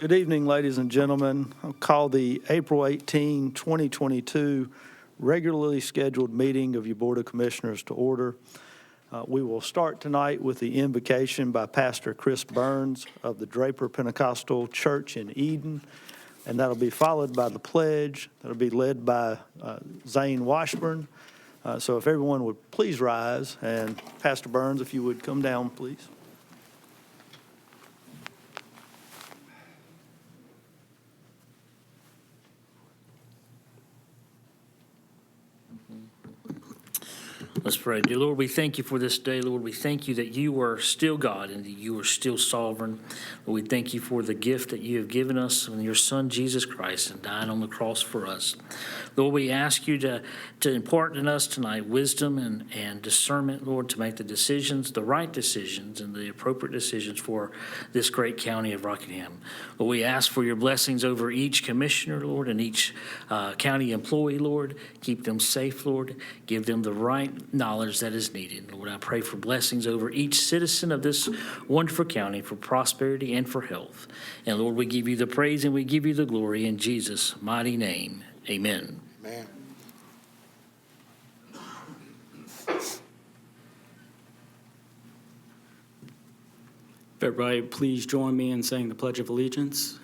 Good evening, ladies and gentlemen. I'll call the April 18, 2022 regularly scheduled meeting of your Board of Commissioners to order. We will start tonight with the invocation by Pastor Chris Burns of the Draper Pentecostal Church in Eden, and that'll be followed by the pledge. That'll be led by Zane Washburn. So if everyone would please rise, and Pastor Burns, if you would come down, please. Let's pray. Dear Lord, we thank you for this day. Lord, we thank you that you are still God and that you are still sovereign. Lord, we thank you for the gift that you have given us in your Son, Jesus Christ, and dying on the cross for us. Lord, we ask you to impart in us tonight wisdom and discernment, Lord, to make the decisions, the right decisions and the appropriate decisions for this great county of Rockingham. Lord, we ask for your blessings over each commissioner, Lord, and each county employee, Lord. Keep them safe, Lord. Give them the right knowledge that is needed. Lord, I pray for blessings over each citizen of this wonderful county for prosperity and for health. And Lord, we give you the praise and we give you the glory in Jesus' mighty name. Amen. Amen. If everybody please join me in saying the Pledge of Allegiance.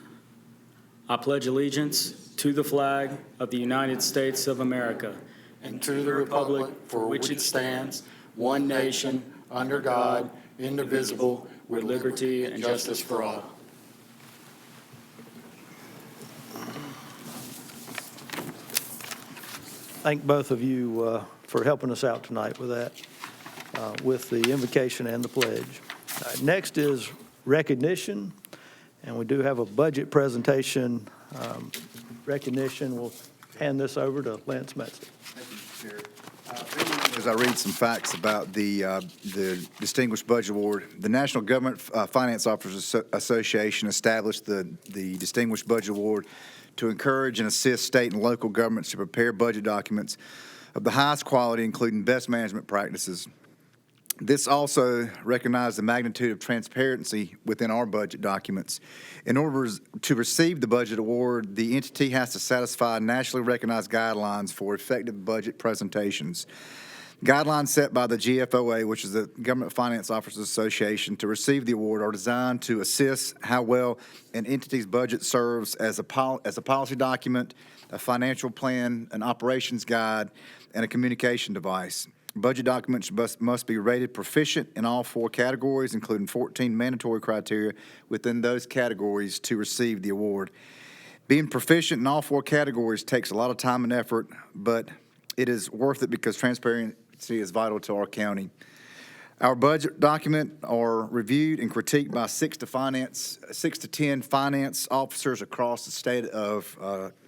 I pledge allegiance to the flag of the United States of America And to the republic for which it stands, one nation, under God, indivisible, with liberty and justice for all. Thank both of you for helping us out tonight with that, with the invocation and the pledge. Next is recognition, and we do have a budget presentation recognition. We'll hand this over to Lance Metzler. Thank you, Chair. As I read some facts about the Distinguished Budget Award, the National Government Finance Officers Association established the Distinguished Budget Award to encourage and assist state and local governments to prepare budget documents of the highest quality, including best management practices. This also recognized the magnitude of transparency within our budget documents. In order to receive the budget award, the entity has to satisfy nationally recognized guidelines for effective budget presentations. Guidelines set by the GFOA, which is the Government Finance Officers Association, to receive the award are designed to assess how well an entity's budget serves as a policy document, a financial plan, an operations guide, and a communication device. Budget documents must be rated proficient in all four categories, including 14 mandatory criteria within those categories to receive the award. Being proficient in all four categories takes a lot of time and effort, but it is worth it because transparency is vital to our county. Our budget document are reviewed and critiqued by 6 to 10 finance officers across the state of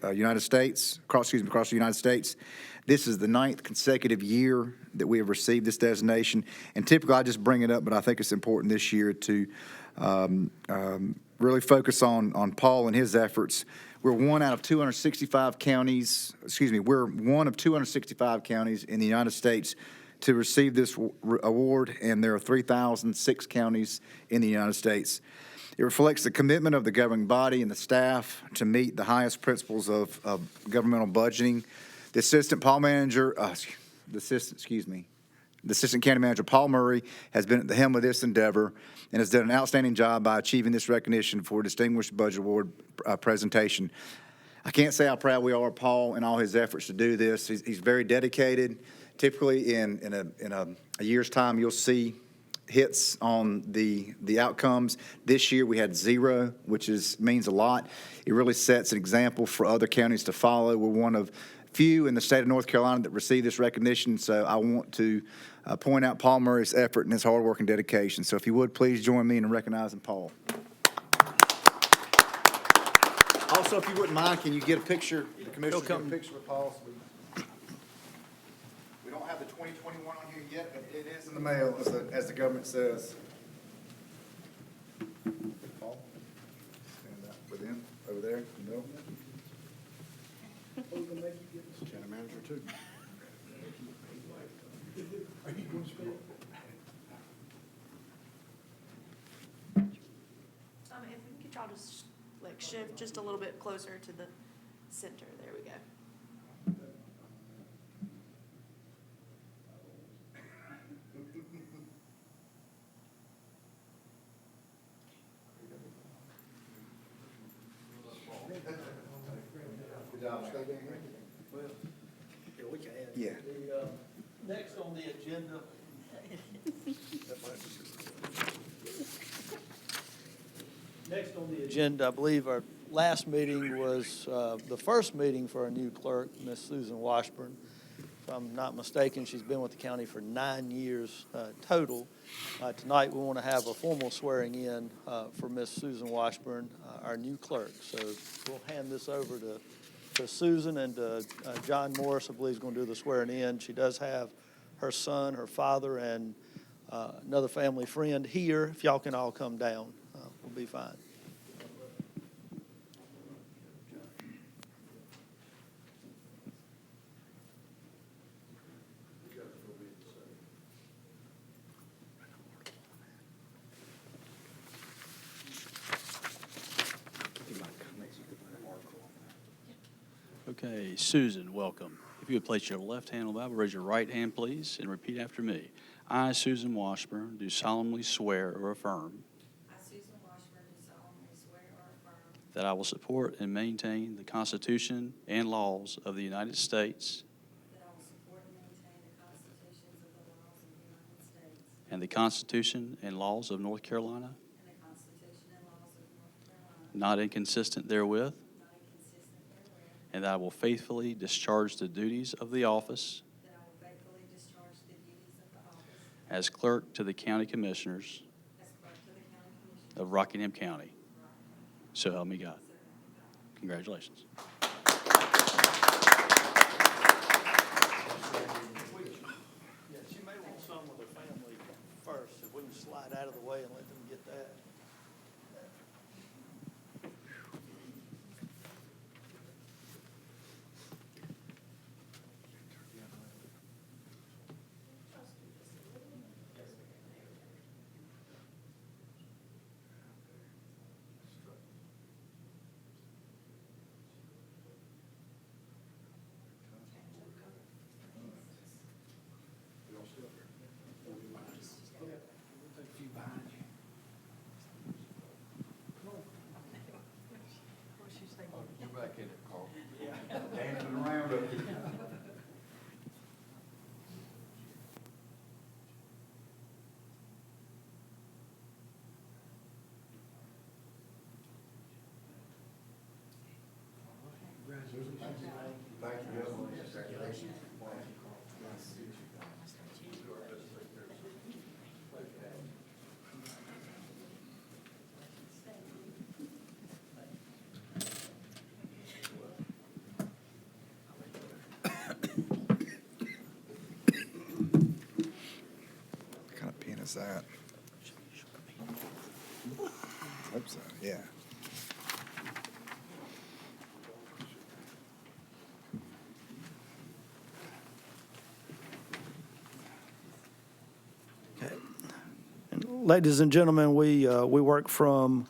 United States, across the United States. This is the 9th consecutive year that we have received this designation. And typically I just bring it up, but I think it's important this year to really focus on Paul and his efforts. We're one of 265 counties in the United States to receive this award, and there are 3,006 counties in the United States. It reflects the commitment of the governing body and the staff to meet the highest principles of governmental budgeting. The assistant county manager, Paul Murray, has been at the helm of this endeavor and has done an outstanding job by achieving this recognition for a Distinguished Budget Award presentation. I can't say how proud we are of Paul and all his efforts to do this. He's very dedicated. Typically, in a year's time, you'll see hits on the outcomes. This year we had 0, which means a lot. It really sets an example for other counties to follow. We're one of few in the state of North Carolina that received this recognition, so I want to point out Paul Murray's effort and his hard work and dedication. So if you would, please join me in recognizing Paul. Also, if you wouldn't mind, can you get a picture, the commissioner get a picture with Paul? So we don't have the 2021 on here yet, but it is in the mail, as the government says. Paul, stand up with him over there in the middle. County manager, too. If we could y'all just like shift just a little bit closer to the center. There we go. Yeah. Next on the agenda. Next on the agenda, I believe our last meeting was the first meeting for our new clerk, Miss Susan Washburn. If I'm not mistaken, she's been with the county for 9 years total. Tonight, we want to have a formal swearing in for Miss Susan Washburn, our new clerk. So we'll hand this over to Susan, and John Morris, I believe, is going to do the swearing in. She does have her son, her father, and another family friend here. If y'all can all come down, we'll be fine. Okay, Susan, welcome. If you would place your left hand on the Bible, raise your right hand, please, and repeat after me. I, Susan Washburn, do solemnly swear or affirm I, Susan Washburn, do solemnly swear or affirm that I will support and maintain the Constitution and laws of the United States that I will support and maintain the constitutions of the laws of the United States and the Constitution and laws of North Carolina, and the Constitution and laws of North Carolina, not inconsistent therewith, not inconsistent therewith, and that I will faithfully discharge the duties of the office that I will faithfully discharge the duties of the office as clerk to the County Commissioners as clerk to the County Commission of Rockingham County. of So help me God. Rockingham. So help me God. Congratulations. Yeah, she may want some with her family first, if we can slide out of the way and let them get that. You're back in it, Carl. Dancing around up here. Thank you. Congratulations. What kind of pen is that? Hope so, yeah. Okay. And ladies and gentlemen, we work from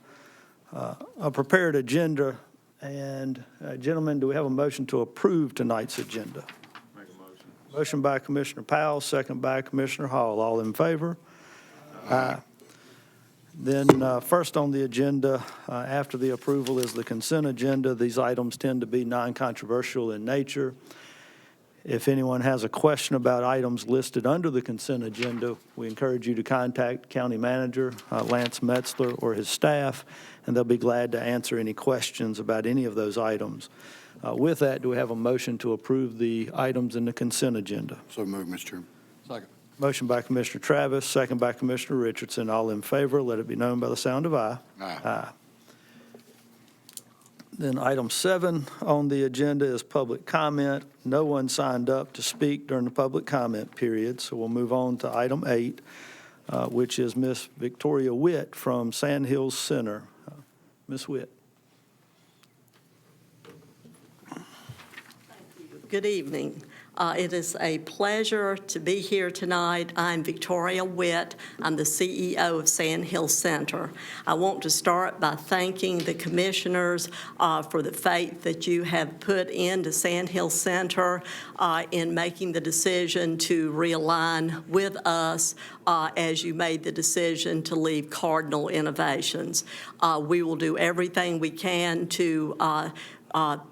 a prepared agenda. And gentlemen, do we have a motion to approve tonight's agenda? Make a motion. Motion by Commissioner Powell, second by Commissioner Hall. All in favor? Aye. Then first on the agenda, after the approval, is the consent agenda. These items tend to be non-controversial in nature. If anyone has a question about items listed under the consent agenda, we encourage you to contact County Manager Lance Metzler or his staff, and they'll be glad to answer any questions about any of those items. With that, do we have a motion to approve the items in the consent agenda? So move, Mr. Chairman. Second. Motion by Commissioner Travis, second by Commissioner Richardson. All in favor, let it be known by the sound of aye. Aye. Then item 7 on the agenda is public comment. No one signed up to speak during the public comment period, so we'll move on to item 8, which is Miss Victoria Whitt from Sand Hills Center. Miss Whitt. Good evening. It is a pleasure to be here tonight. I'm Victoria Whitt. I'm the CEO of Sand Hill Center. I want to start by thanking the commissioners for the faith that you have put into Sand Hill Center in making the decision to realign with us as you made the decision to leave Cardinal Innovations. We will do everything we can to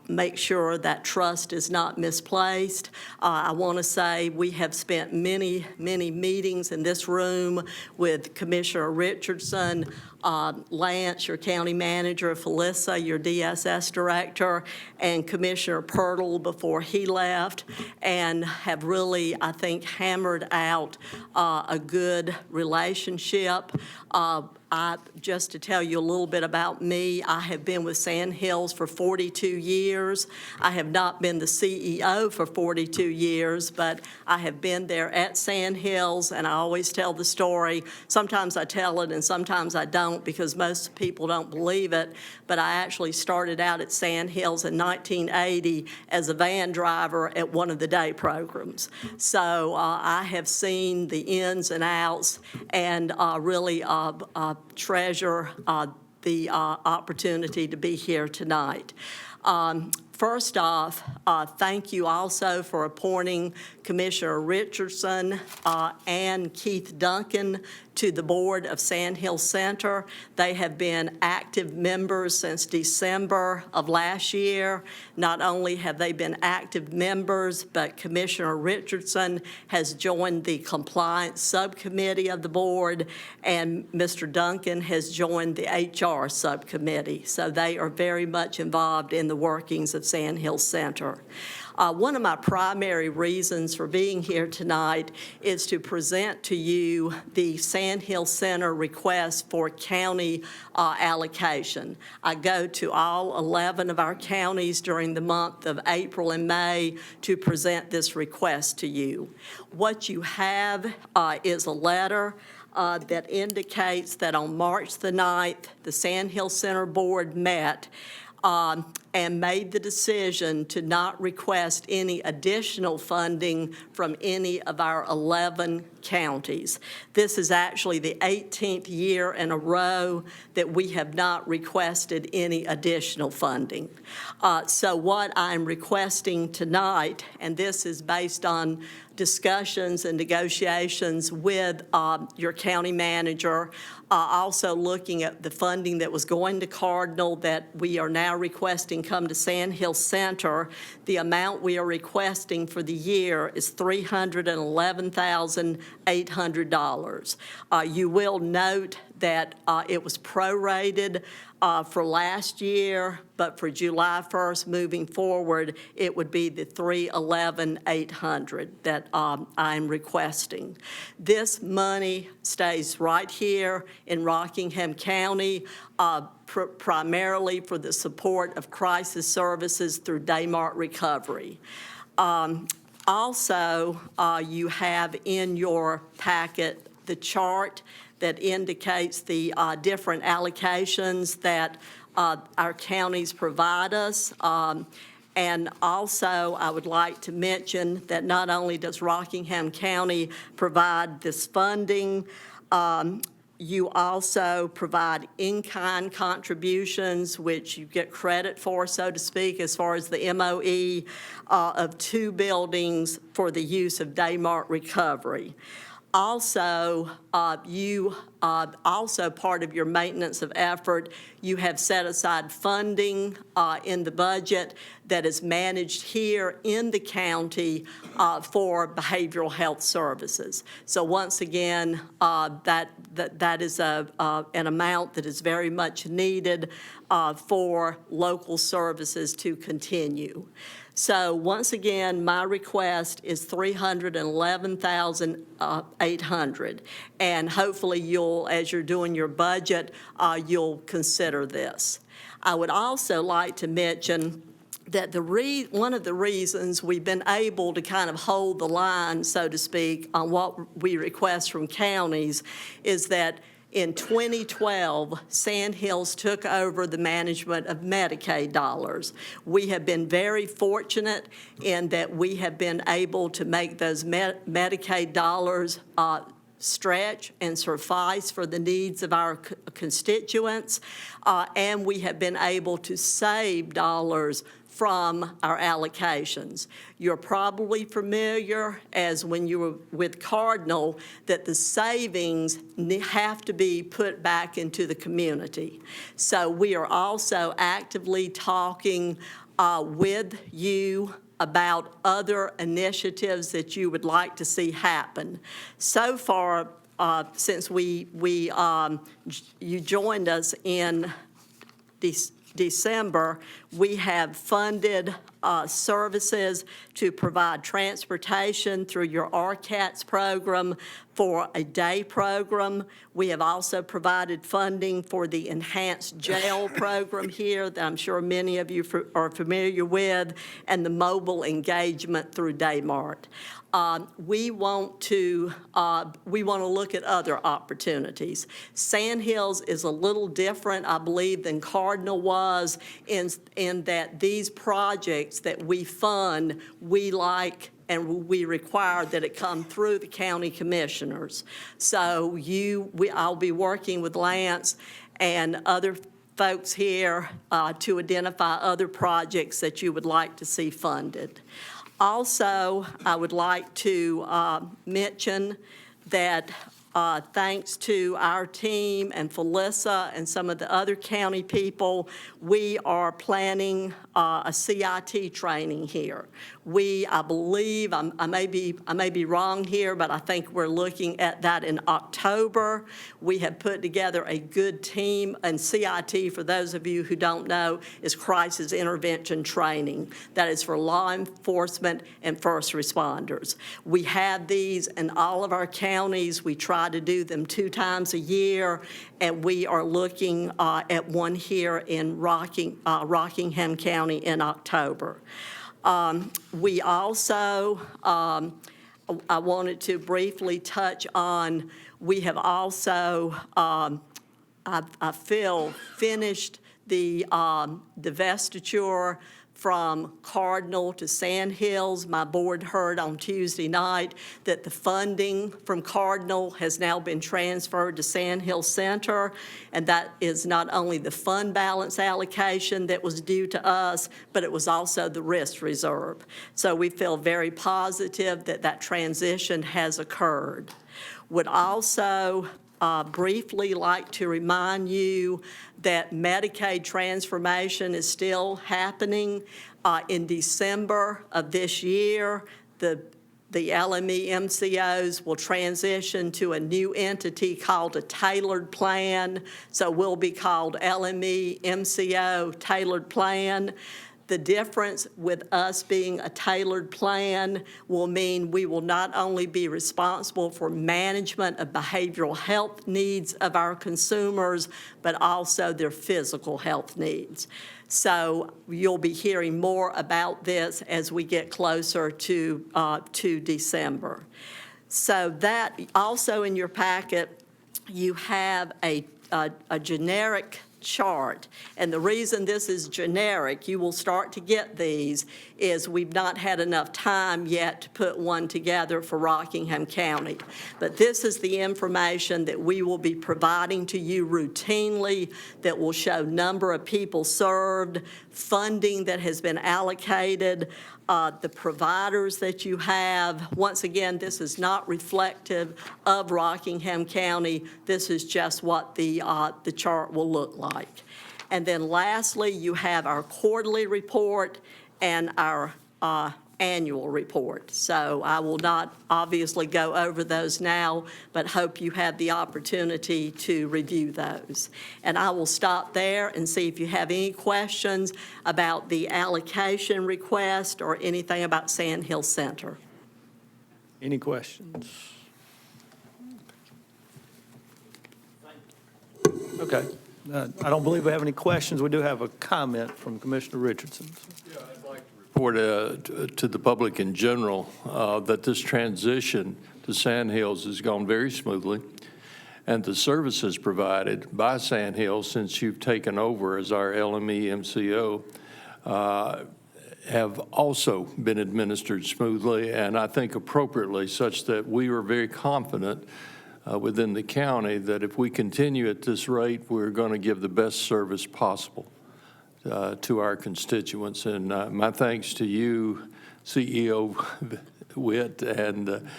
make sure that trust is not misplaced. I want to say we have spent many, many meetings in this room with Commissioner Richardson, Lance, your county manager, Felissa, your DSS director, and Commissioner Pirtle before he left, and have really, I think, hammered out a good relationship. Just to tell you a little bit about me, I have been with Sand Hills for 42 years. I have not been the CEO for 42 years, but I have been there at Sand Hills, and I always tell the story. Sometimes I tell it and sometimes I don't because most people don't believe it, but I actually started out at Sand Hills in 1980 as a van driver at one of the day programs. So I have seen the ins and outs and really treasure the opportunity to be here tonight. First off, thank you also for appointing Commissioner Richardson and Keith Duncan to the board of Sand Hill Center. They have been active members since December of last year. Not only have they been active members, but Commissioner Richardson has joined the compliance subcommittee of the board, and Mr. Duncan has joined the HR subcommittee. So they are very much involved in the workings of Sand Hill Center. One of my primary reasons for being here tonight is to present to you the Sand Hill Center request for county allocation. I go to all 11 of our counties during the month of April and May to present this request to you. What you have is a letter that indicates that on March the 9th, the Sand Hill Center Board met and made the decision to not request any additional funding from any of our 11 counties. This is actually the 18th year in a row that we have not requested any additional funding. So what I'm requesting tonight, and this is based on discussions and negotiations with your county manager, also looking at the funding that was going to Cardinal that we are now requesting come to Sand Hill Center. The amount we are requesting for the year is $311,800. You will note that it was prorated for last year, but for July 1st moving forward, it would be the $311,800 that I'm requesting. This money stays right here in Rockingham County, primarily for the support of crisis services through Daymart Recovery. Also, you have in your packet the chart that indicates the different allocations that our counties provide us. And also, I would like to mention that not only does Rockingham County provide this funding, you also provide in-kind contributions, which you get credit for, so to speak, as far as the MOE of 2 buildings for the use of Daymart Recovery. Also, also part of your maintenance of effort, you have set aside funding in the budget that is managed here in the county for behavioral health services. So once again, that is an amount that is very much needed for local services to continue. So once again, my request is $311,800, and hopefully you'll, as you're doing your budget, you'll consider this. I would also like to mention that one of the reasons we've been able to kind of hold the line, so to speak, on what we request from counties is that In 2012, Sand Hills took over the management of Medicaid dollars. We have been very fortunate in that we have been able to make those Medicaid dollars stretch and suffice for the needs of our constituents, and we have been able to save dollars from our allocations. You're probably familiar, as when you were with Cardinal, that the savings have to be put back into the community. So we are also actively talking with you about other initiatives that you would like to see happen. So far, since you joined us in December, we have funded services to provide transportation through your RCATS program for a day program. We have also provided funding for the enhanced jail program here that I'm sure many of you are familiar with, and the mobile engagement through Daymart. We want to look at other opportunities. Sand Hills is a little different, I believe, than Cardinal was in that these projects that we fund, we like and we require that it come through the county commissioners. So I'll be working with Lance and other folks here to identify other projects that you would like to see funded. Also, I would like to mention that thanks to our team and Felissa and some of the other county people, we are planning a CIT training here. I believe, I may be wrong here, but I think we're looking at that in October. We have put together a good team, and CIT, for those of you who don't know, is crisis intervention training. That is for law enforcement and first responders. We have these in all of our counties. We try to do them 2 times a year, and we are looking at one here in Rockingham County in October. We also, I wanted to briefly touch on, we have also, I feel, finished the divestiture from Cardinal to Sand Hills. My board heard on Tuesday night that the funding from Cardinal has now been transferred to Sand Hill Center, and that is not only the fund balance allocation that was due to us, but it was also the risk reserve. So we feel very positive that that transition has occurred. Would also briefly like to remind you that Medicaid transformation is still happening. In December of this year, the LME MCOs will transition to a new entity called a tailored plan. So we'll be called LME MCO Tailored Plan. The difference with us being a tailored plan will mean we will not only be responsible for management of behavioral health needs of our consumers, but also their physical health needs. So you'll be hearing more about this as we get closer to December. So that also in your packet, you have a generic chart. And the reason this is generic, you will start to get these, is we've not had enough time yet to put one together for Rockingham County. But this is the information that we will be providing to you routinely that will show number of people served, funding that has been allocated, the providers that you have. Once again, this is not reflective of Rockingham County. This is just what the chart will look like. And then lastly, you have our quarterly report and our annual report. So I will not obviously go over those now, but hope you have the opportunity to review those. And I will stop there and see if you have any questions about the allocation request or anything about Sand Hill Center. Any questions? Okay. I don't believe we have any questions. We do have a comment from Commissioner Richardson. Report to the public in general that this transition to Sand Hills has gone very smoothly, and the services provided by Sand Hill since you've taken over as our LME MCO have also been administered smoothly and I think appropriately, such that we are very confident within the county that if we continue at this rate, we're going to give the best service possible to our constituents. And my thanks to you, CEO Whitt, and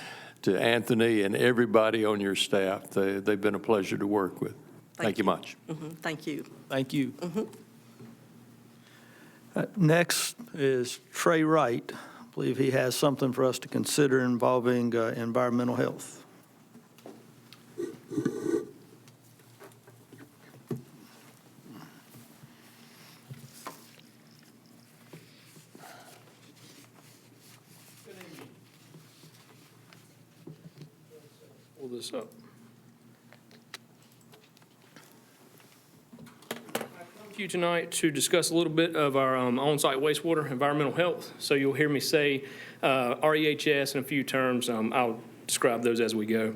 to Anthony and everybody on your staff. They've been a pleasure to work with. Thank you much. Thank you. Thank you. Next is Trey Wright. I believe he has something for us to consider involving environmental health. Pull this up. I come to you tonight to discuss a little bit of our on-site wastewater environmental health. So you'll hear me say REHS in a few terms. I'll describe those as we go.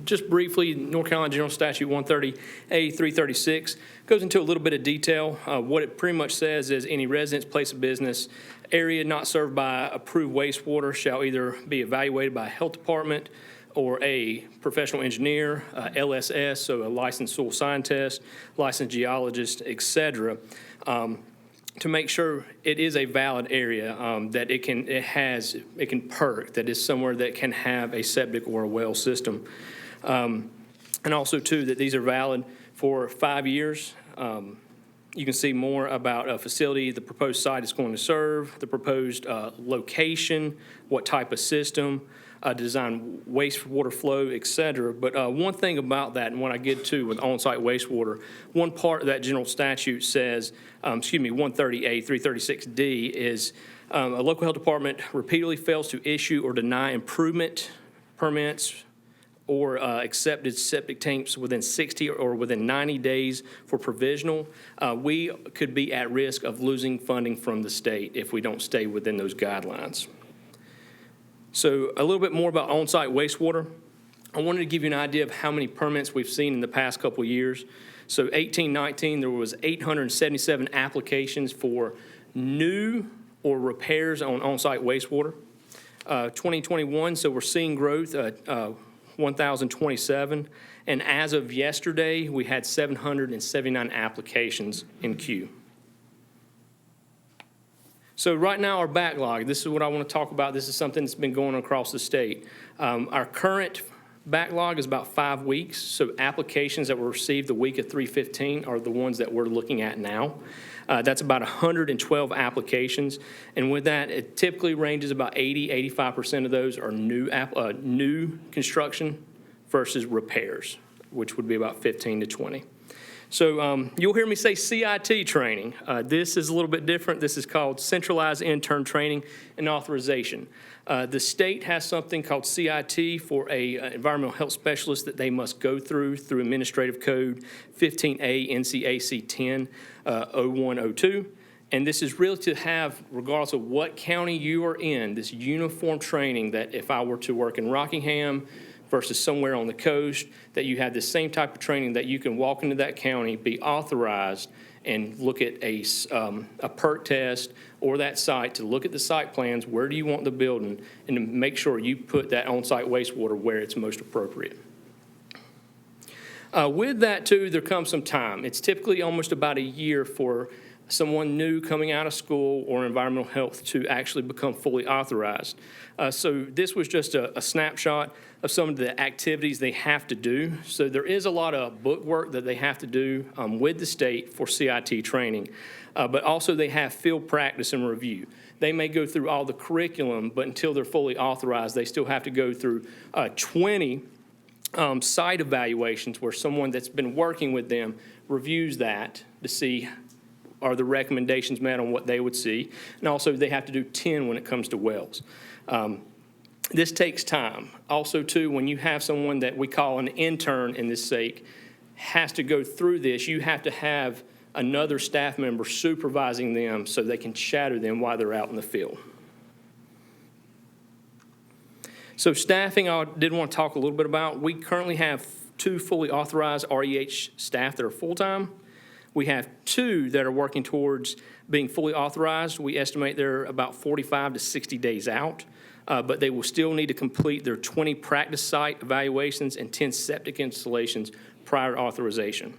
Just briefly, North Carolina General Statute 130A 336 goes into a little bit of detail. What it pretty much says is any residence, place of business, area not served by approved wastewater shall either be evaluated by a health department or a professional engineer, LSS, so a licensed soil scientist, licensed geologist, et cetera, to make sure it is a valid area, that it can perk, that is somewhere that can have a septic or a well system. And also, too, that these are valid for 5 years. You can see more about a facility, the proposed site it's going to serve, the proposed location, what type of system, design wastewater flow, et cetera. But one thing about that, and when I get to with on-site wastewater, one part of that general statute says, 130A 336D is a local health department repeatedly fails to issue or deny improvement permits or accepted septic tanks within 60 or within 90 days for provisional, we could be at risk of losing funding from the state if we don't stay within those guidelines. So a little bit more about on-site wastewater. I wanted to give you an idea of how many permits we've seen in the past couple of years. So 18-19, there was 877 applications for new or repairs on on-site wastewater. 2021, so we're seeing growth at 1,027. And as of yesterday, we had 779 applications in queue. So right now, our backlog, this is what I want to talk about. This is something that's been going across the state. Our current backlog is about 5 weeks. So applications that were received the week of 3/15 are the ones that we're looking at now. That's about 112 applications. And with that, it typically ranges about 85% of those are new construction versus repairs, which would be about 15 to 20. So you'll hear me say CIT training. This is a little bit different. This is called Centralized Intern Training and Authorization. The state has something called CIT for a environmental health specialist that they must go through Administrative Code 15A NCAC 10 0102. And this is really to have, regardless of what county you are in, this uniform training that if I were to work in Rockingham versus somewhere on the coast, that you have the same type of training that you can walk into that county, be authorized, and look at a PERT test or that site to look at the site plans, where do you want the building, and to make sure you put that on-site wastewater where it's most appropriate. With that, too, there comes some time. It's typically almost about a year for someone new coming out of school or environmental health to actually become fully authorized. So this was just a snapshot of some of the activities they have to do. So there is a lot of book work that they have to do with the state for CIT training, but also they have field practice and review. They may go through all the curriculum, but until they're fully authorized, they still have to go through 20 site evaluations where someone that's been working with them reviews that to see are the recommendations met on what they would see. And also they have to do 10 when it comes to wells. This takes time. Also, too, when you have someone that we call an intern in this sake has to go through this, you have to have another staff member supervising them so they can shadow them while they're out in the field. So staffing, I did want to talk a little bit about. We currently have 2 fully authorized REH staff that are full-time. We have 2 that are working towards being fully authorized. We estimate they're about 45 to 60 days out, but they will still need to complete their 20 practice site evaluations and 10 septic installations prior to authorization.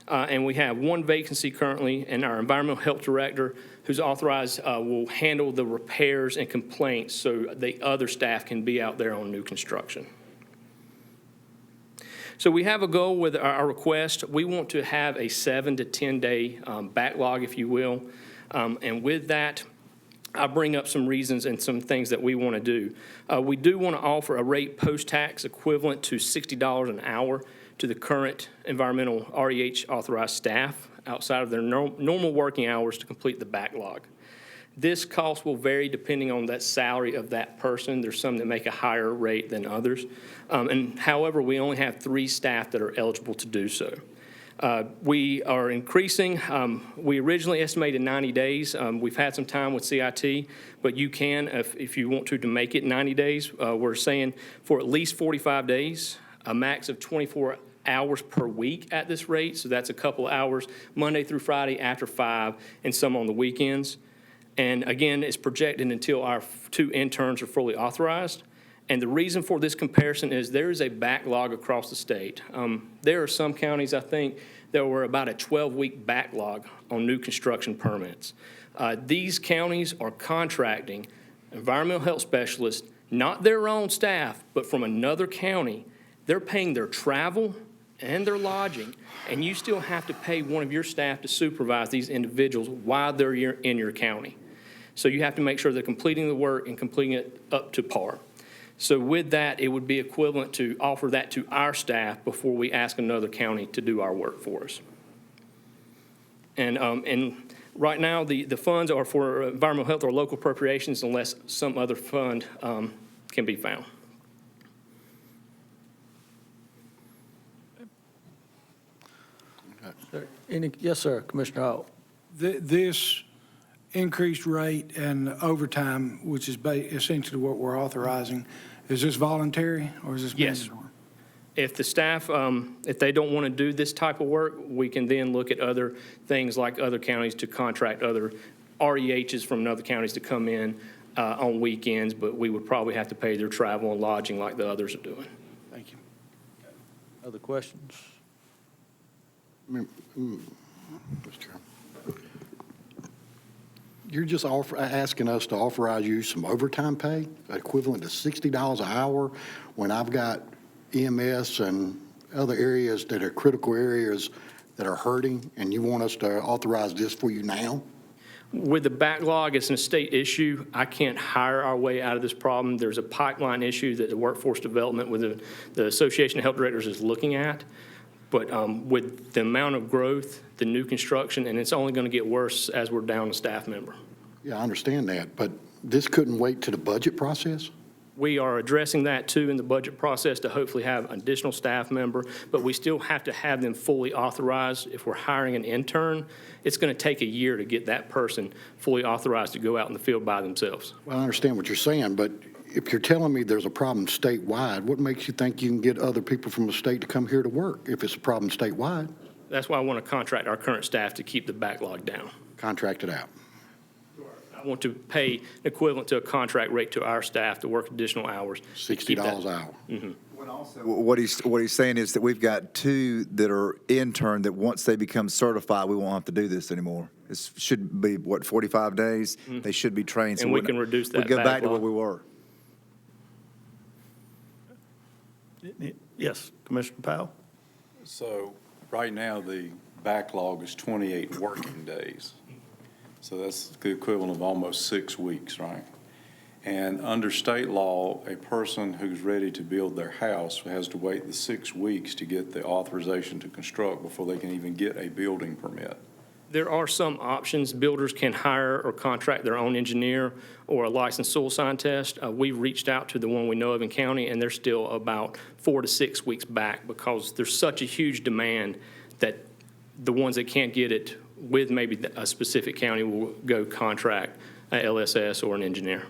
And we have 1 vacancy currently, and our environmental health director, who's authorized, will handle the repairs and complaints so the other staff can be out there on new construction. So we have a goal with our request. We want to have a 7 to 10 day backlog, if you will. And with that, I'll bring up some reasons and some things that we want to do. We do want to offer a rate post-tax equivalent to $60 an hour to the current environmental REH authorized staff outside of their normal working hours to complete the backlog. This cost will vary depending on that salary of that person. There's some that make a higher rate than others. And however, we only have 3 staff that are eligible to do so. We are increasing. We originally estimated 90 days. We've had some time with CIT, but you can, if you want to make it 90 days. We're saying for at least 45 days, a max of 24 hours per week at this rate. So that's a couple hours Monday through Friday after 5 and some on the weekends. And again, it's projected until our 2 interns are fully authorized. And the reason for this comparison is there is a backlog across the state. There are some counties, I think, that were about a 12-week backlog on new construction permits. These counties are contracting environmental health specialists, not their own staff, but from another county. They're paying their travel and their lodging, and you still have to pay one of your staff to supervise these individuals while they're in your county. So you have to make sure they're completing the work and completing it up to par. So with that, it would be equivalent to offer that to our staff before we ask another county to do our work for us. And right now, the funds are for environmental health or local appropriations unless some other fund can be found. Yes, sir, Commissioner Hall. This increased rate and overtime, which is essentially what we're authorizing, is this voluntary or is this Yes. mandatory? If the staff, if they don't want to do this type of work, we can then look at other things like other counties to contract other REHs from other counties to come in on weekends, but we would probably have to pay their travel and lodging like the others are doing. Thank you. Other questions? Mr. Chairman. You're just asking us to authorize you some overtime pay equivalent to $60 an hour when I've got EMS and other areas that are critical areas that are hurting, and you want us to authorize this for you now? With the backlog, it's a state issue. I can't hire our way out of this problem. There's a pipeline issue that the workforce development with the Association of Health Directors is looking at. But with the amount of growth, the new construction, and it's only going to get worse as we're down a staff member. Yeah, I understand that, but this couldn't wait to the budget process? We are addressing that too in the budget process to hopefully have an additional staff member, but we still have to have them fully authorized. If we're hiring an intern, it's going to take a year to get that person fully authorized to go out in the field by themselves. Well, I understand what you're saying, but if you're telling me there's a problem statewide, what makes you think you can get other people from the state to come here to work if it's a problem statewide? That's why I want to contract our current staff to keep the backlog down. Contract it out. I want to pay equivalent to a contract rate to our staff to work additional hours. to keep that- $60 an hour. What he's saying is that we've got 2 that are intern that once they become certified, we won't have to do this anymore. It should be, 45 days? They should be trained. so And we we're can not- reduce We that go back to where backlog. we were. Yes, Commissioner Powell? So right now, the backlog is 28 working days. So that's the equivalent of almost 6 weeks, right? And under state law, a person who's ready to build their house has to wait the 6 weeks to get the authorization to construct before they can even get a building permit. There are some options. Builders can hire or contract their own engineer or a licensed soil scientist. We've reached out to the one we know of in county, and they're still about 4 to 6 weeks back because there's such a huge demand that the ones that can't get it with maybe a specific county will go contract a LSS or an engineer.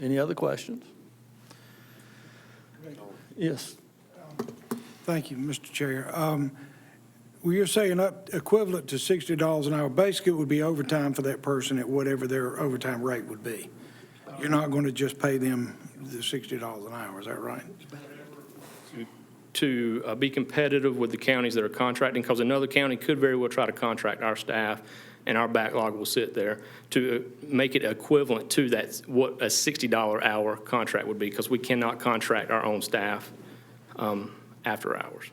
Any other questions? Yes. Thank you, Mr. Chair. Well, you're saying up equivalent to $60 an hour. Basically, it would be overtime for that person at whatever their overtime rate would be. You're not going to just pay them the $60 an hour, is that right? To be competitive with the counties that are contracting, because another county could very well try to contract our staff, and our backlog will sit there, to make it equivalent to that, what a $60 hour contract would be, because we cannot contract our own staff after hours.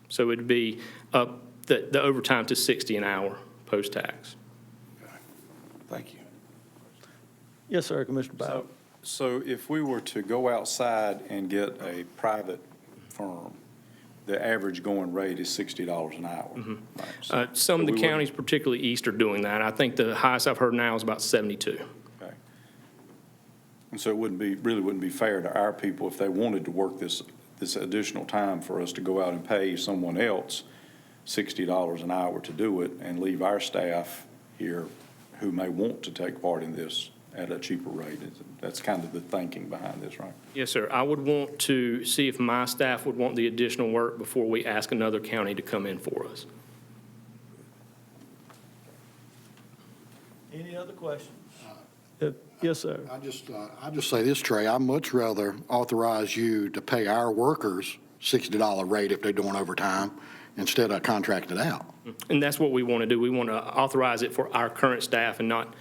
So it'd be up the overtime to 60 an hour post-tax. Thank you. Yes, sir, Commissioner Powell. So if we were to go outside and get a private firm, the average going rate is $60 an hour. Right? So Some of the we counties, particularly east, are doing that. I think the highest I've heard now is about 72. Okay. And so it really wouldn't be fair to our people if they wanted to work this additional time for us to go out and pay someone else $60 an hour to do it and leave our staff here who may want to take part in this at a cheaper rate. That's kind of the thinking behind this, right? Yes, sir. I would want to see if my staff would want the additional work before we ask another county to come in for us. Any other questions? Yes, sir. I just say this, Trey, I'd much rather authorize you to pay our workers $60 rate if they're doing overtime instead of contracting it out. And that's what we want to do. We want to authorize it for our current staff and not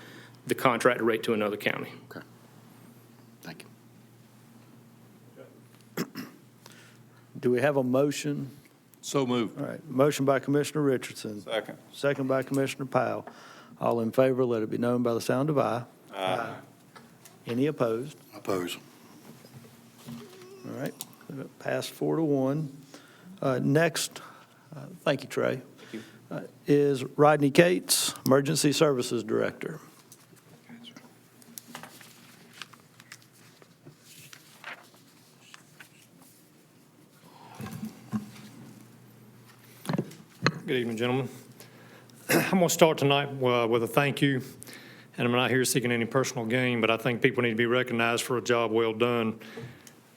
the contract rate to another county. Okay. Thank you. Do we have a motion? So moved. All right, motion by Commissioner Richardson. Second. Second by Commissioner Powell. All in favor, let it be known by the sound of aye. Aye. Any opposed? Oppose. All right, passed 4-1. Next, thank you, Trey. Thank you. Is Rodney Cates, Emergency Services Director. Good evening, gentlemen. I'm going to start tonight with a thank you, and I'm not here seeking any personal gain, but I think people need to be recognized for a job well done.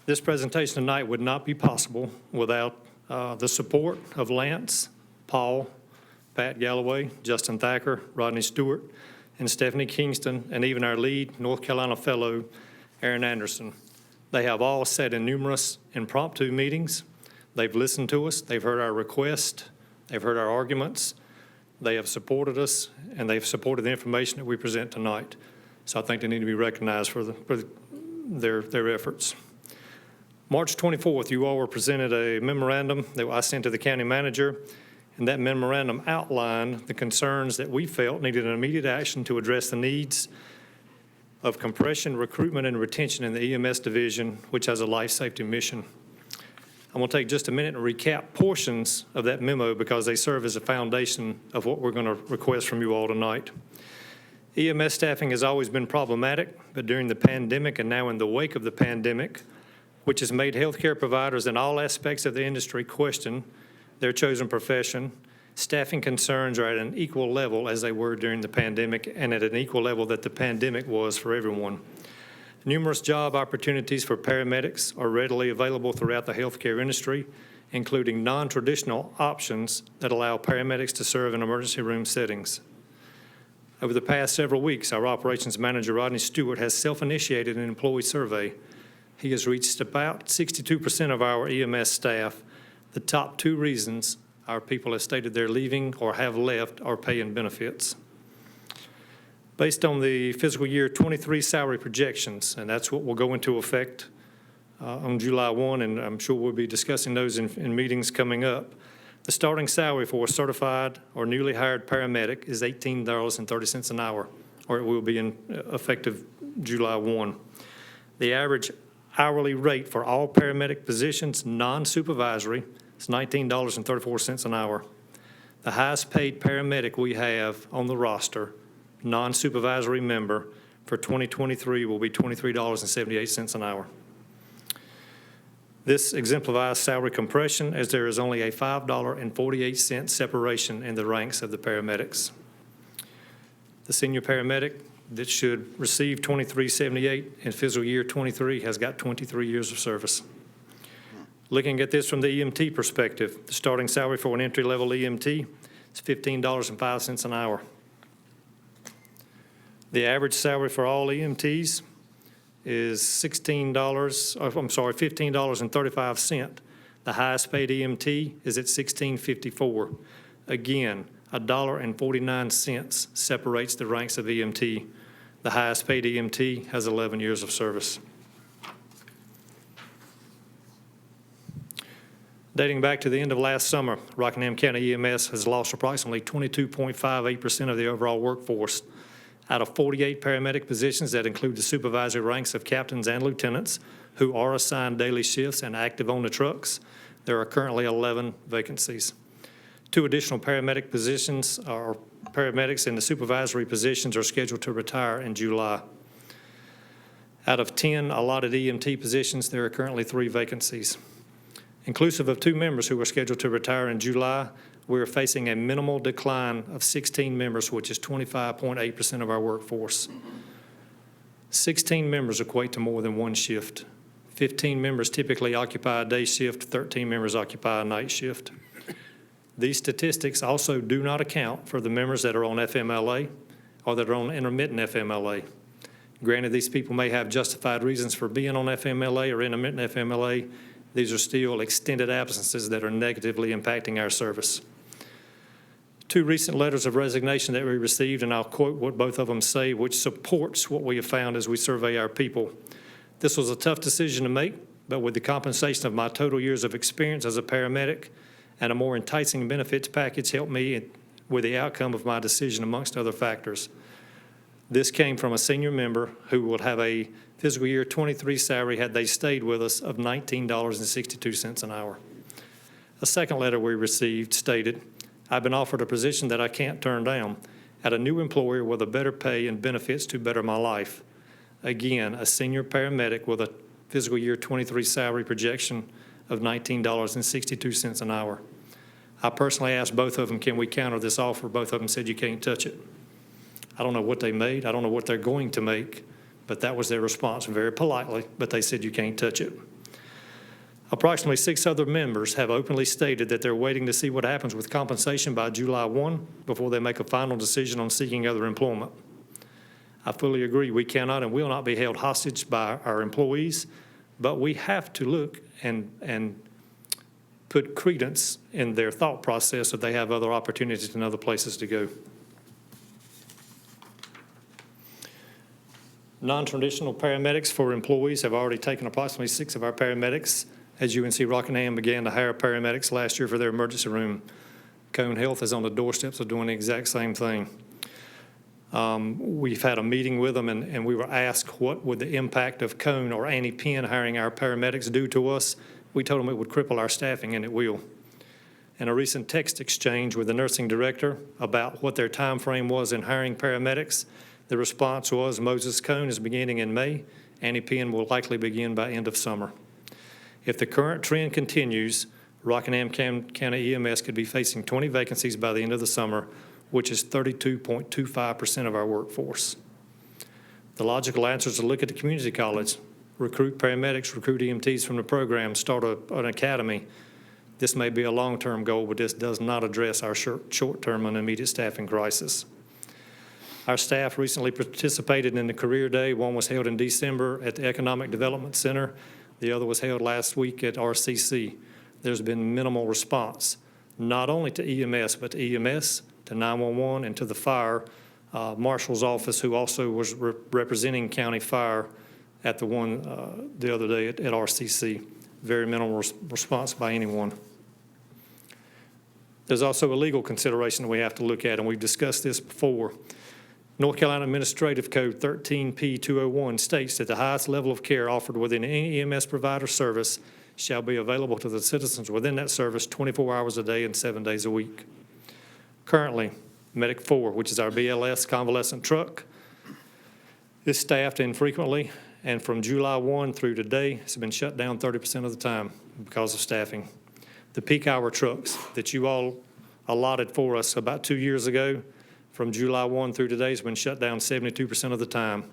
This presentation tonight would not be possible without the support of Lance, Paul, Pat Galloway, Justin Thacker, Rodney Stewart, and Stephanie Kingston, and even our lead North Carolina fellow, Aaron Anderson. They have all sat in numerous impromptu meetings. They've listened to us. They've heard our requests. They've heard our arguments. They have supported us, and they've supported the information that we present tonight. So I think they need to be recognized for their efforts. March 24th, you all were presented a memorandum that I sent to the county manager, and that memorandum outlined the concerns that we felt needed an immediate action to address the needs of compression, recruitment, and retention in the EMS division, which has a life safety mission. I'm going to take just a minute and recap portions of that memo because they serve as a foundation of what we're going to request from you all tonight. EMS staffing has always been problematic, but during the pandemic and now in the wake of the pandemic, which has made healthcare providers in all aspects of the industry question their chosen profession, staffing concerns are at an equal level as they were during the pandemic and at an equal level that the pandemic was for everyone. Numerous job opportunities for paramedics are readily available throughout the healthcare industry, including non-traditional options that allow paramedics to serve in emergency room settings. Over the past several weeks, our operations manager, Rodney Stewart, has self-initiated an employee survey. He has reached about 62% of our EMS staff. The top two reasons our people have stated they're leaving or have left are pay and benefits. Based on the fiscal year 23 salary projections, and that's what will go into effect on July 1, and I'm sure we'll be discussing those in meetings coming up. The starting salary for a certified or newly hired paramedic is $18.30 an hour, or it will be in effective July 1. The average hourly rate for all paramedic positions, non-supervisory, is $19.34 an hour. The highest paid paramedic we have on the roster, non-supervisory member, for 2023 will be $23.78 an hour. This exemplifies salary compression as there is only a $5.48 separation in the ranks of the paramedics. The senior paramedic that should receive $23.78 in fiscal year 23 has got 23 years of service. Looking at this from the EMT perspective, the starting salary for an entry-level EMT is $15.05 an hour. The average salary for all EMTs is $15.35. The highest paid EMT is at $16.54. Again, $1.49 separates the ranks of EMT. The highest paid EMT has 11 years of service. Dating back to the end of last summer, Rockingham County EMS has lost approximately 22.58% of the overall workforce. Out of 48 paramedic positions that include the supervisory ranks of captains and lieutenants who are assigned daily shifts and active on the trucks, there are currently 11 vacancies. 2 additional paramedic positions, or paramedics in the supervisory positions, are scheduled to retire in July. Out of 10 allotted EMT positions, there are currently 3 vacancies. Inclusive of 2 members who are scheduled to retire in July, we are facing a minimal decline of 16 members, which is 25.8% of our workforce. 16 members equate to more than 1 shift. 15 members typically occupy a day shift, 13 members occupy a night shift. These statistics also do not account for the members that are on FMLA or that are on intermittent FMLA. Granted, these people may have justified reasons for being on FMLA or intermittent FMLA. These are still extended absences that are negatively impacting our service. 2 recent letters of resignation that we received, and I'll quote what both of them say, which supports what we have found as we survey our people. This was a tough decision to make, but with the compensation of my total years of experience as a paramedic and a more enticing benefits package helped me with the outcome of my decision amongst other factors. This came from a senior member who would have a fiscal year 23 salary had they stayed with us of $19.62 an hour. A second letter we received stated, "I've been offered a position that I can't turn down at a new employer with a better pay and benefits to better my life." Again, a senior paramedic with a fiscal year 23 salary projection of $19.62 an hour. I personally asked both of them, can we counter this offer? Both of them said, you can't touch it. I don't know what they made. I don't know what they're going to make, but that was their response, very politely, but they said you can't touch it. Approximately 6 other members have openly stated that they're waiting to see what happens with compensation by July 1 before they make a final decision on seeking other employment. I fully agree we cannot and will not be held hostage by our employees, but we have to look and put credence in their thought process if they have other opportunities and other places to go. Non-traditional paramedics for employees have already taken approximately 6 of our paramedics. As UNC Rockingham began to hire paramedics last year for their emergency room. Cone Health is on the doorsteps of doing the exact same thing. We've had a meeting with them, and we were asked what would the impact of Cone or Annie Penn hiring our paramedics do to us. We told them it would cripple our staffing, and it will. In a recent text exchange with the nursing director about what their time frame was in hiring paramedics, the response was Moses Cone is beginning in May. Annie Penn will likely begin by end of summer. If the current trend continues, Rockingham County EMS could be facing 20 vacancies by the end of the summer, which is 32.25% of our workforce. The logical answer is to look at the community college, recruit paramedics, recruit EMTs from the program, start an academy. This may be a long-term goal, but this does not address our short-term and immediate staffing crisis. Our staff recently participated in the Career Day. One was held in December at the Economic Development Center. The other was held last week at RCC. There's been minimal response, not only to EMS, but to EMS, to 911, and to the fire marshal's office, who also was representing county fire at the one the other day at RCC. Very minimal response by anyone. There's also a legal consideration that we have to look at, and we've discussed this before. North Carolina Administrative Code 13P201 states that the highest level of care offered within any EMS provider service shall be available to the citizens within that service 24 hours a day and 7 days a week. Currently, Medic 4, which is our BLS convalescent truck, is staffed infrequently, and from July 1 through today, it's been shut down 30% of the time because of staffing. The peak hour trucks that you all allotted for us about 2 years ago, from July 1 through today, has been shut down 72% of the time.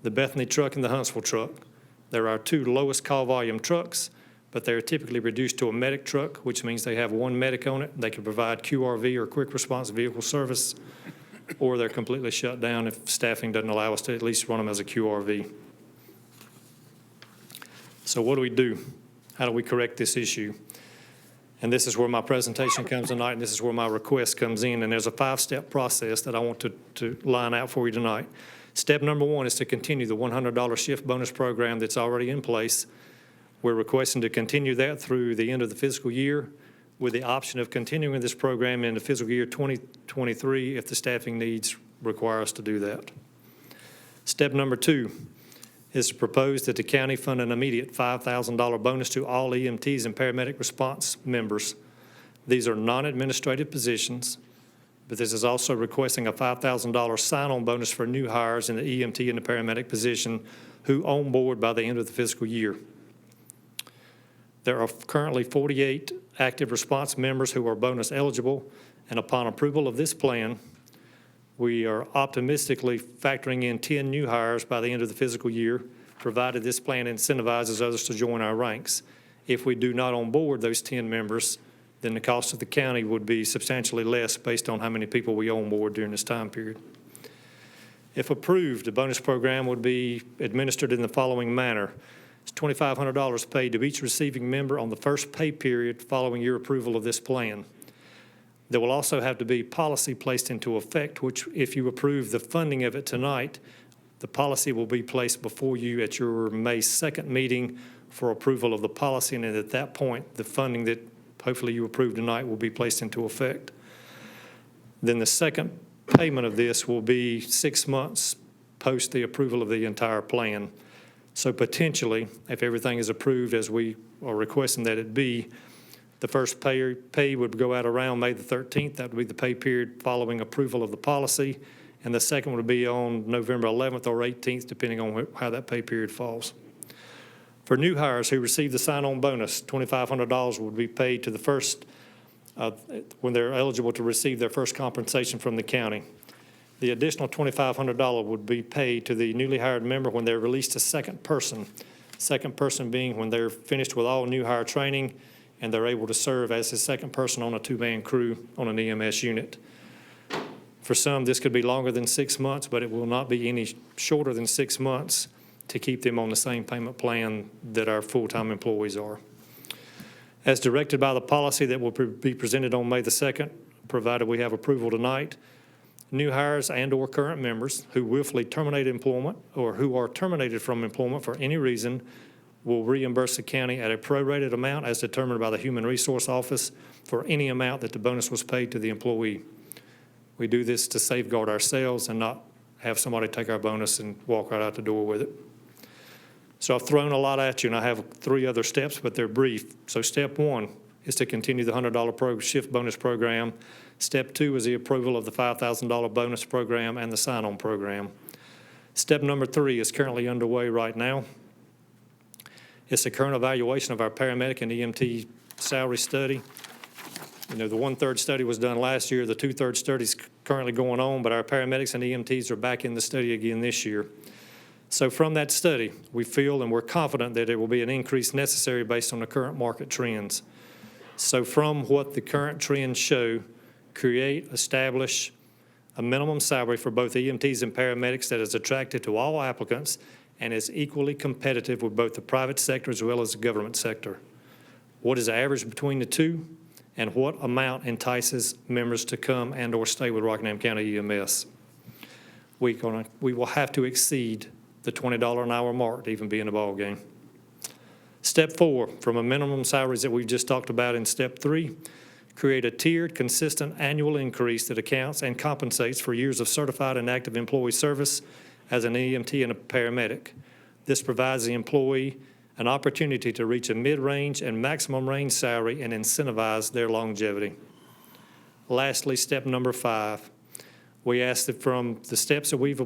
The Bethany truck and the Huntsville truck, they're our 2 lowest call volume trucks. but they're typically reduced to a medic truck, which means they have one medic on it. They can provide QRV or quick response vehicle service, or they're completely shut down if staffing doesn't allow us to at least run them as a QRV. So what do we do? How do we correct this issue? And this is where my presentation comes tonight, and this is where my request comes in. And there's a 5-step process that I want to line out for you tonight. Step number 1 is to continue the $100 shift bonus program that's already in place. We're requesting to continue that through the end of the fiscal year with the option of continuing this program into fiscal year 2023 if the staffing needs require us to do that. Step number 2 is to propose that the county fund an immediate $5,000 bonus to all EMTs and paramedic response members. These are non-administrative positions, but this is also requesting a $5,000 sign-on bonus for new hires in the EMT and the paramedic position who on board by the end of the fiscal year. There are currently 48 active response members who are bonus eligible, and upon approval of this plan, we are optimistically factoring in 10 new hires by the end of the fiscal year, provided this plan incentivizes others to join our ranks. If we do not onboard those 10 members, then the cost of the county would be substantially less based on how many people we onboard during this time period. If approved, the bonus program would be administered in the following manner. It's $2,500 paid to each receiving member on the first pay period following your approval of this plan. There will also have to be policy placed into effect, which if you approve the funding of it tonight, the policy will be placed before you at your May 2nd meeting for approval of the policy, and at that point, the funding that hopefully you approve tonight will be placed into effect. Then the second payment of this will be 6 months post the approval of the entire plan. So potentially, if everything is approved as we are requesting that it be, the first pay would go out around May the 13th. That would be the pay period following approval of the policy. And the second would be on November 11th or 18th, depending on how that pay period falls. For new hires who receive the sign-on bonus, $2,500 would be paid to the first, when they're eligible to receive their first compensation from the county. The additional $2,500 would be paid to the newly hired member when they're released to second person being when they're finished with all new hire training and they're able to serve as the second person on a 2-man crew on an EMS unit. For some, this could be longer than 6 months, but it will not be any shorter than 6 months to keep them on the same payment plan that our full-time employees are. As directed by the policy that will be presented on May the 2nd, provided we have approval tonight, new hires and/or current members who willfully terminate employment or who are terminated from employment for any reason will reimburse the county at a prorated amount as determined by the Human Resource Office for any amount that the bonus was paid to the employee. We do this to safeguard ourselves and not have somebody take our bonus and walk right out the door with it. So I've thrown a lot at you, and I have 3 other steps, but they're brief. So step 1 is to continue the $100 shift bonus program. Step 2 is the approval of the $5,000 bonus program and the sign-on program. Step number 3 is currently underway right now. It's the current evaluation of our paramedic and EMT salary study. You know, the 1/3 study was done last year. The 2/3 study is currently going on, but our paramedics and EMTs are back in the study again this year. So from that study, we feel and we're confident that there will be an increase necessary based on the current market trends. So from what the current trends show, establish a minimum salary for both EMTs and paramedics that is attractive to all applicants and is equally competitive with both the private sector as well as the government sector. What is the average between the two, and what amount entices members to come and or stay with Rockingham County EMS? We will have to exceed the $20 an hour mark to even be in the ballgame. Step 4, from a minimum salaries that we've just talked about in step 3, create a tiered, consistent annual increase that accounts and compensates for years of certified and active employee service as an EMT and a paramedic. This provides the employee an opportunity to reach a mid-range and maximum range salary and incentivize their longevity. Lastly, step number 5, we ask that from the steps that we've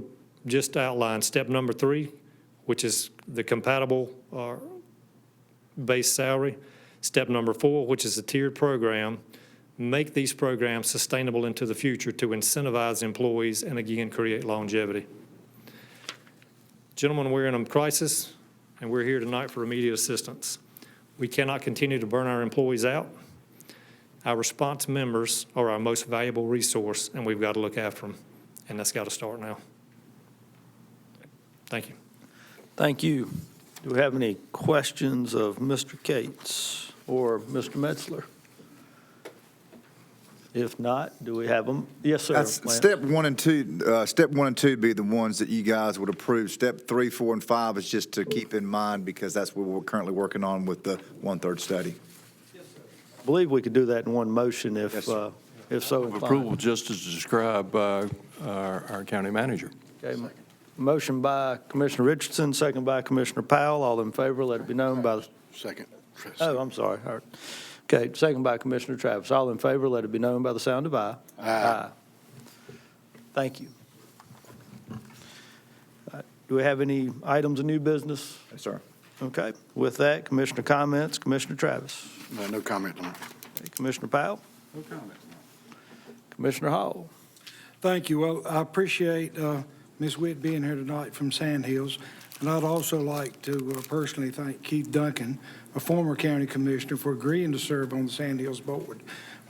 just outlined, step number 3, which is the compatible base salary, step number 4, which is a tiered program, make these programs sustainable into the future to incentivize employees and again create longevity. Gentlemen, we're in a crisis and we're here tonight for immediate assistance. We cannot continue to burn our employees out. Our response members are our most valuable resource, and we've got to look after them, and that's got to start now. Thank you. Thank you. Do we have any questions of Mr. Cates or Mr. Metzler? If not, do we have them? Yes, sir. That's Lance. step 1 and 2. Step 1 and 2 be the ones that you guys would approve. Step 3, 4, and 5 is just to keep in mind because that's what we're currently working on with the 1/3 study. I believe we could do that in one motion if, Yes, sir. if so inclined. Approval just as described by our county manager. Okay, motion by Commissioner Richardson, second by Commissioner Powell. All in favor, let it be known by the, Second. oh, I'm sorry. All right. Okay, second by Commissioner Travis. All in favor, let it be known by the sound of aye. Aye. Thank you. Do we have any items of new business? Yes, sir. Okay, with that, Commissioner comments, Commissioner Travis. No comment on it. Okay, Commissioner Powell, No comments. Commissioner Hall. Thank you. Well, I appreciate Ms. Whitt being here tonight from Sand Hills. And I'd also like to personally thank Keith Duncan, a former county commissioner, for agreeing to serve on the Sand Hills Board.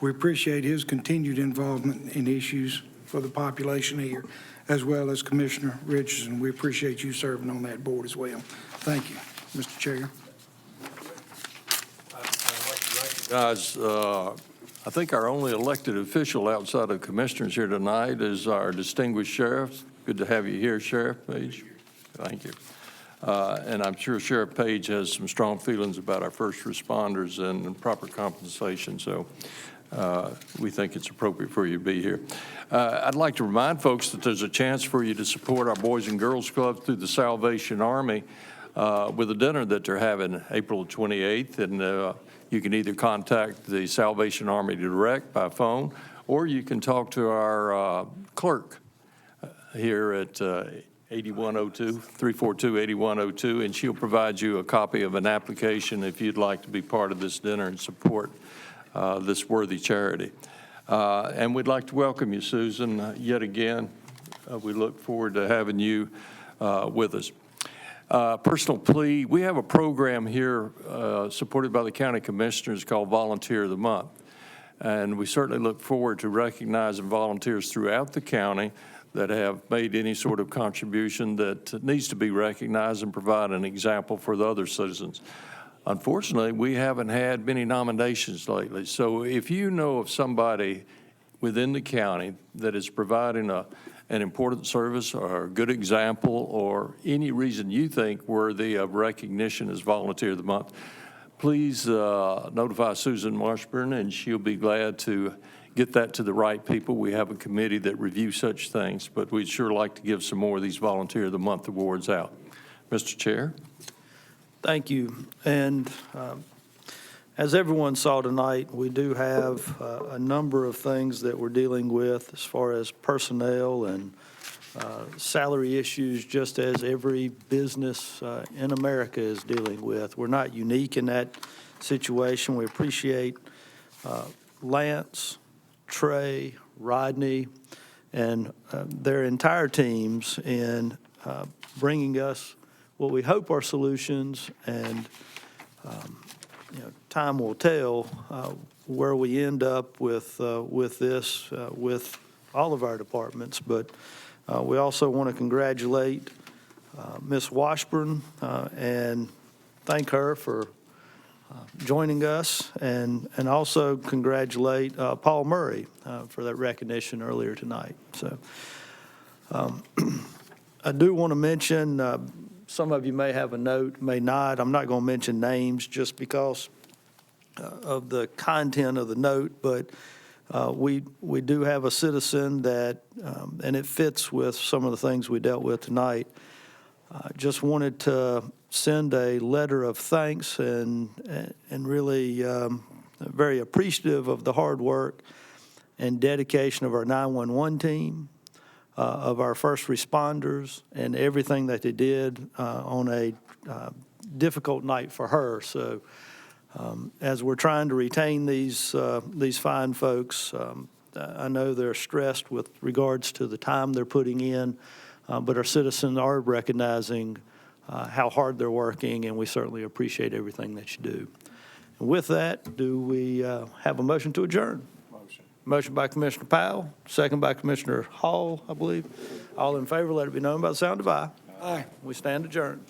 We appreciate his continued involvement in issues for the population here, as well as Commissioner Richardson. We appreciate you serving on that board as well. Thank you, Mr. Chair. Guys, I think our only elected official outside of commissioners here tonight is our distinguished sheriff. Good to have you here, Sheriff Page. Thank you. And I'm sure Sheriff Page has some strong feelings about our first responders and proper compensation, so we think it's appropriate for you to be here. I'd like to remind folks that there's a chance for you to support our Boys and Girls Club through the Salvation Army with a dinner that they're having April 28th, and you can either contact the Salvation Army direct by phone, or you can talk to our clerk here at 342-8102, and she'll provide you a copy of an application if you'd like to be part of this dinner and support this worthy charity. And we'd like to welcome you, Susan, yet again. We look forward to having you with us. Personal plea, we have a program here supported by the county commissioners called Volunteer of the Month. And we certainly look forward to recognizing volunteers throughout the county that have made any sort of contribution that needs to be recognized and provide an example for the other citizens. Unfortunately, we haven't had many nominations lately. So if you know of somebody within the county that is providing an important service or a good example or any reason you think worthy of recognition as Volunteer of the Month, please notify Susan Washburn, and she'll be glad to get that to the right people. We have a committee that reviews such things, but we'd sure like to give some more of these Volunteer of the Month awards out. Mr. Chair? Thank you. And as everyone saw tonight, we do have a number of things that we're dealing with as far as personnel and salary issues, just as every business in America is dealing with. We're not unique in that situation. We appreciate Lance, Trey, Rodney, and their entire teams in bringing us what we hope are solutions, and time will tell where we end up with this, with all of our departments. But we also want to congratulate Ms. Washburn and thank her for joining us, and also congratulate Paul Murray for that recognition earlier tonight. So I do want to mention, some of you may have a note, may not. I'm not going to mention names just because of the content of the note, but we do have a citizen that, and it fits with some of the things we dealt with tonight. Just wanted to send a letter of thanks and really very appreciative of the hard work and dedication of our 911 team, of our first responders, and everything that they did on a difficult night for her. So as we're trying to retain these fine folks, I know they're stressed with regards to the time they're putting in, but our citizens are recognizing how hard they're working, and we certainly appreciate everything that you do. With that, do we have a motion to adjourn? Motion by Commissioner Powell, second by Commissioner Hall, I believe. All in favor, let it be known by the sound of aye. Aye. We stand adjourned.